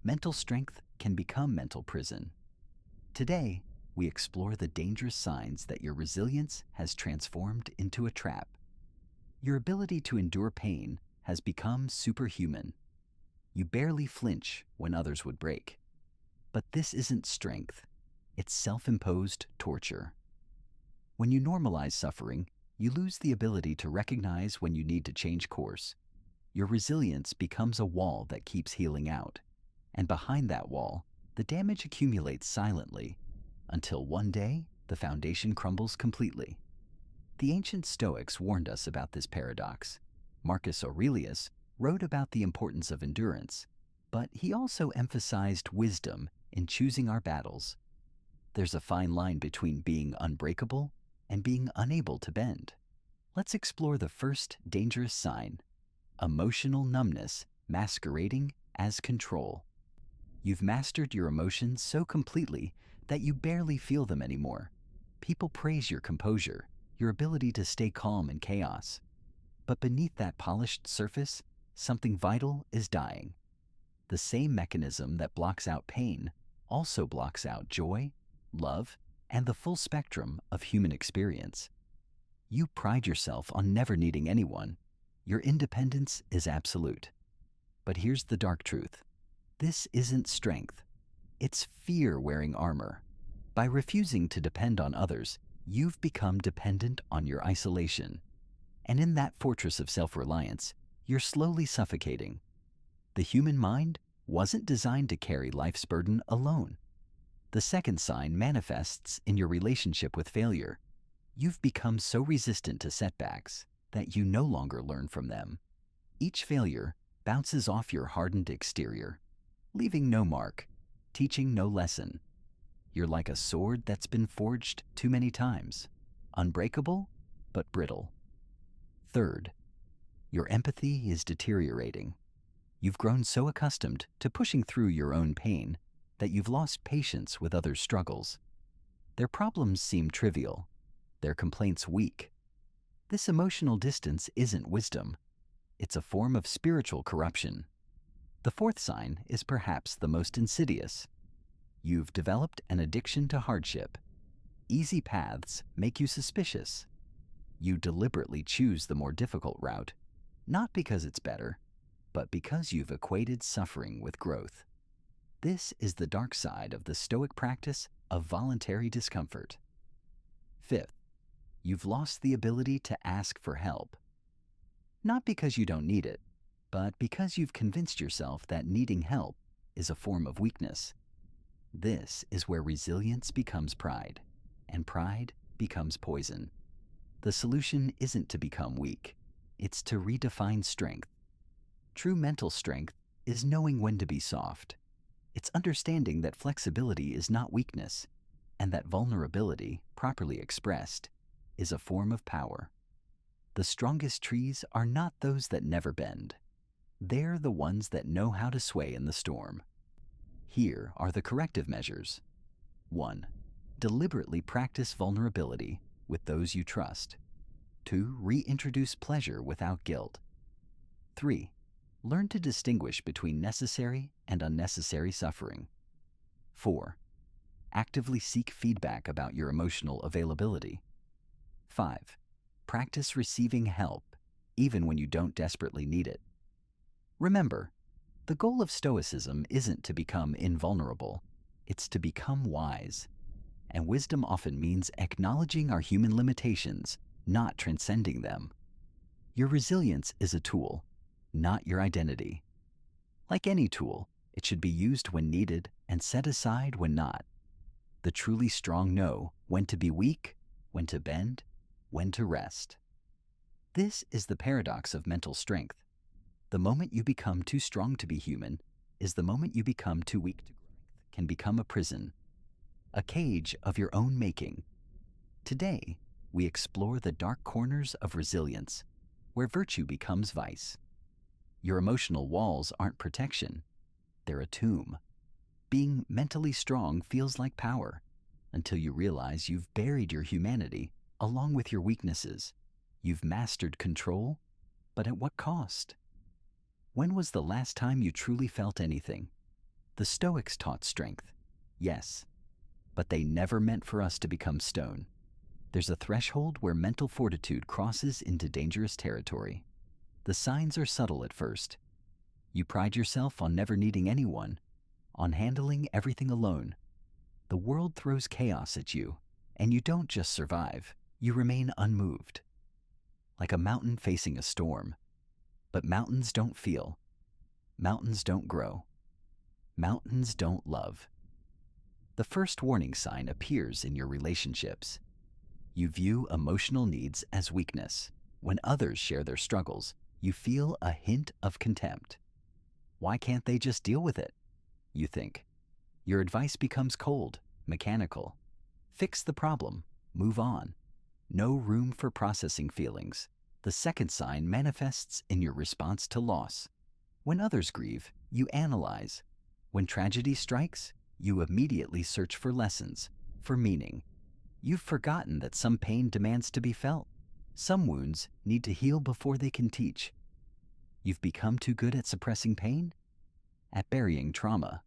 mental strength can become mental prison. Today, we explore the dangerous signs that your resilience has transformed into a trap. Your ability to endure pain has become superhuman. You barely flinch when others would break. But this isn't strength, it's self-imposed torture. When you normalize suffering, you lose the ability to recognize when you need to change course. Your resilience becomes a wall that keeps healing out. And behind that wall, the damage accumulates silently, until one day, the foundation crumbles completely. The ancient Stoics warned us about this paradox. Marcus Aurelius wrote about the importance of endurance, but he also emphasized wisdom in choosing our battles. There's a fine line between being unbreakable and being unable to bend. Let's explore the first dangerous sign: emotional numbness masquerading as control. You've mastered your emotions so completely that you barely feel them anymore. People praise your composure, your ability to stay calm in chaos. But beneath that polished surface, something vital is dying. The same mechanism that blocks out pain also blocks out joy, love, and the full spectrum of human experience. You pride yourself on never needing anyone. Your independence is absolute. But here's the dark truth. This isn't strength. It's fear wearing armor. By refusing to depend on others, you've become dependent on your isolation. And in that fortress of self-reliance, you're slowly suffocating. The human mind wasn't designed to carry life's burden alone. The second sign manifests in your relationship with failure. You've become so resistant to setbacks that you no longer learn from them. Each failure bounces off your hardened exterior, leaving no mark, teaching no lesson. You're like a sword that's been forged too many times, unbreakable but brittle. Third, your empathy is deteriorating. You've grown so accustomed to pushing through your own pain that you've lost patience with others' struggles. Their problems seem trivial, their complaints weak. This emotional distance isn't wisdom. It's a form of spiritual corruption. The fourth sign is perhaps the most insidious. You've developed an addiction to hardship. Easy paths make you suspicious. You deliberately choose the more difficult route, not because it's better, but because you've equated suffering with growth. This is the dark side of the Stoic practice of voluntary discomfort. Fifth, you've lost the ability to ask for help. Not because you don't need it, but because you've convinced yourself that needing help is a form of weakness. This is where resilience becomes pride, and pride becomes poison. The solution isn't to become weak, it's to redefine strength. True mental strength is knowing when to be soft. It's understanding that flexibility is not weakness, and that vulnerability, properly expressed, is a form of power. The strongest trees are not those that never bend. They're the ones that know how to sway in the storm. Here are the corrective measures. 1. Deliberately practice vulnerability with those you trust. 2. Reintroduce pleasure without guilt. 3. Learn to distinguish between necessary and unnecessary suffering. 4. Actively seek feedback about your emotional availability. 5. Practice receiving help, even when you don't desperately need it. Remember, the goal of Stoicism isn't to become invulnerable, it's to become wise. And wisdom often means acknowledging our human limitations, not transcending them. Your resilience is a tool, not your identity. Like any tool, it should be used when needed and set aside when not. The truly strong know when to be weak, when to bend, when to rest. This is the paradox of mental strength. The moment you become too strong to be human is the moment you become too weak to grow. Can become a prison, a cage of your own making. Today, we explore the dark corners of resilience, where virtue becomes vice. Your emotional walls aren't protection, they're a tomb. Being mentally strong feels like power, until you realize you've buried your humanity along with your weaknesses. You've mastered control, but at what cost? When was the last time you truly felt anything? The Stoics taught strength, yes, but they never meant for us to become stone. There's a threshold where mental fortitude crosses into dangerous territory. The signs are subtle at first. You pride yourself on never needing anyone, on handling everything alone. The world throws chaos at you, and you don't just survive, you remain unmoved. Like a mountain facing a storm. But mountains don't feel. Mountains don't grow. Mountains don't love. The first warning sign appears in your relationships. You view emotional needs as weakness. When others share their struggles, you feel a hint of contempt. Why can't they just deal with it? You think. Your advice becomes cold, mechanical. Fix the problem, move on. No room for processing feelings. The second sign manifests in your response to loss. When others grieve, you analyze. When tragedy strikes, you immediately search for lessons, for meaning. You've forgotten that some pain demands to be felt. Some wounds need to heal before they can teach. You've become too good at suppressing pain, at burying trauma,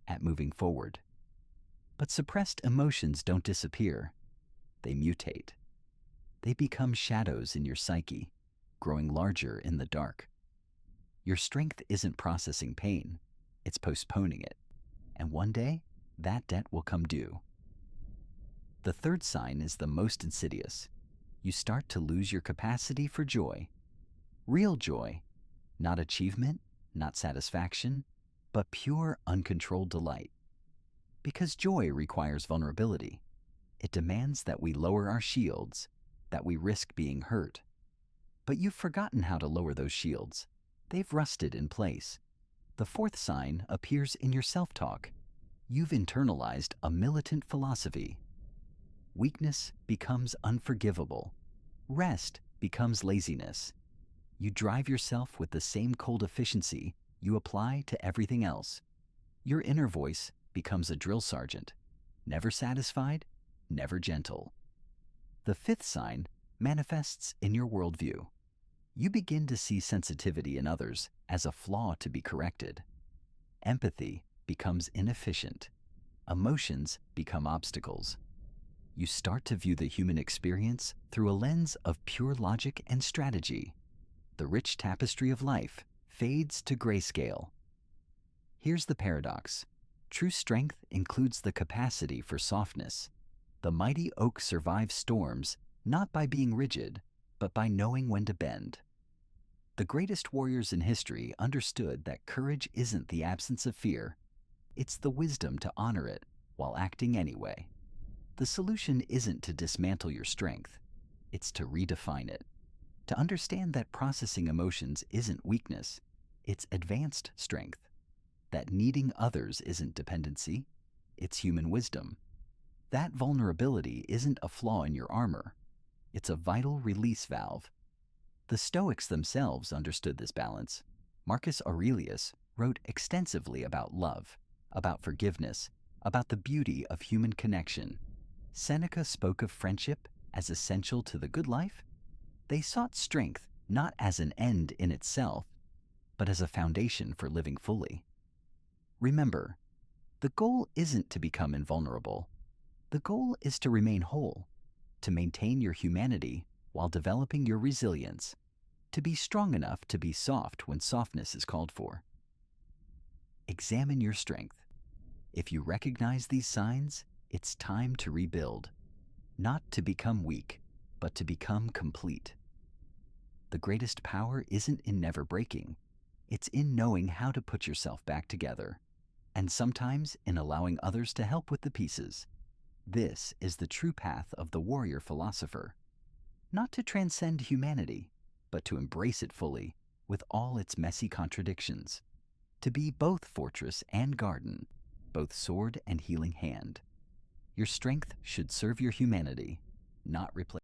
at moving forward. But suppressed emotions don't disappear. They mutate. They become shadows in your psyche, growing larger in the dark. Your strength isn't processing pain, it's postponing it. And one day, that debt will come due. The third sign is the most insidious. You start to lose your capacity for joy. Real joy, not achievement, not satisfaction, but pure, uncontrolled delight. Because joy requires vulnerability. It demands that we lower our shields, that we risk being hurt. But you've forgotten how to lower those shields. They've rusted in place. The fourth sign appears in your self-talk. You've internalized a militant philosophy. Weakness becomes unforgivable. Rest becomes laziness. You drive yourself with the same cold efficiency you apply to everything else. Your inner voice becomes a drill sergeant, never satisfied, never gentle. The fifth sign manifests in your worldview. You begin to see sensitivity in others as a flaw to be corrected. Empathy becomes inefficient. Emotions become obstacles. You start to view the human experience through a lens of pure logic and strategy. The rich tapestry of life fades to grayscale. Here's the paradox. True strength includes the capacity for softness. The mighty oak survives storms not by being rigid, but by knowing when to bend. The greatest warriors in history understood that courage isn't the absence of fear. It's the wisdom to honor it while acting anyway. The solution isn't to dismantle your strength. It's to redefine it. To understand that processing emotions isn't weakness, it's advanced strength. That needing others isn't dependency, it's human wisdom. That vulnerability isn't a flaw in your armor, it's a vital release valve. The Stoics themselves understood this balance. Marcus Aurelius wrote extensively about love, about forgiveness, about the beauty of human connection. Seneca spoke of friendship as essential to the good life. They sought strength not as an end in itself, but as a foundation for living fully. Remember, the goal isn't to become invulnerable. The goal is to remain whole, to maintain your humanity while developing your resilience, to be strong enough to be soft when softness is called for. Examine your strength. If you recognize these signs, it's time to rebuild, not to become weak, but to become complete. The greatest power isn't in never breaking. It's in knowing how to put yourself back together, and sometimes in allowing others to help with the pieces. This is the true path of the warrior philosopher. Not to transcend humanity, but to embrace it fully with all its messy contradictions. To be both fortress and garden, both sword and healing hand. Your strength should serve your humanity, not replace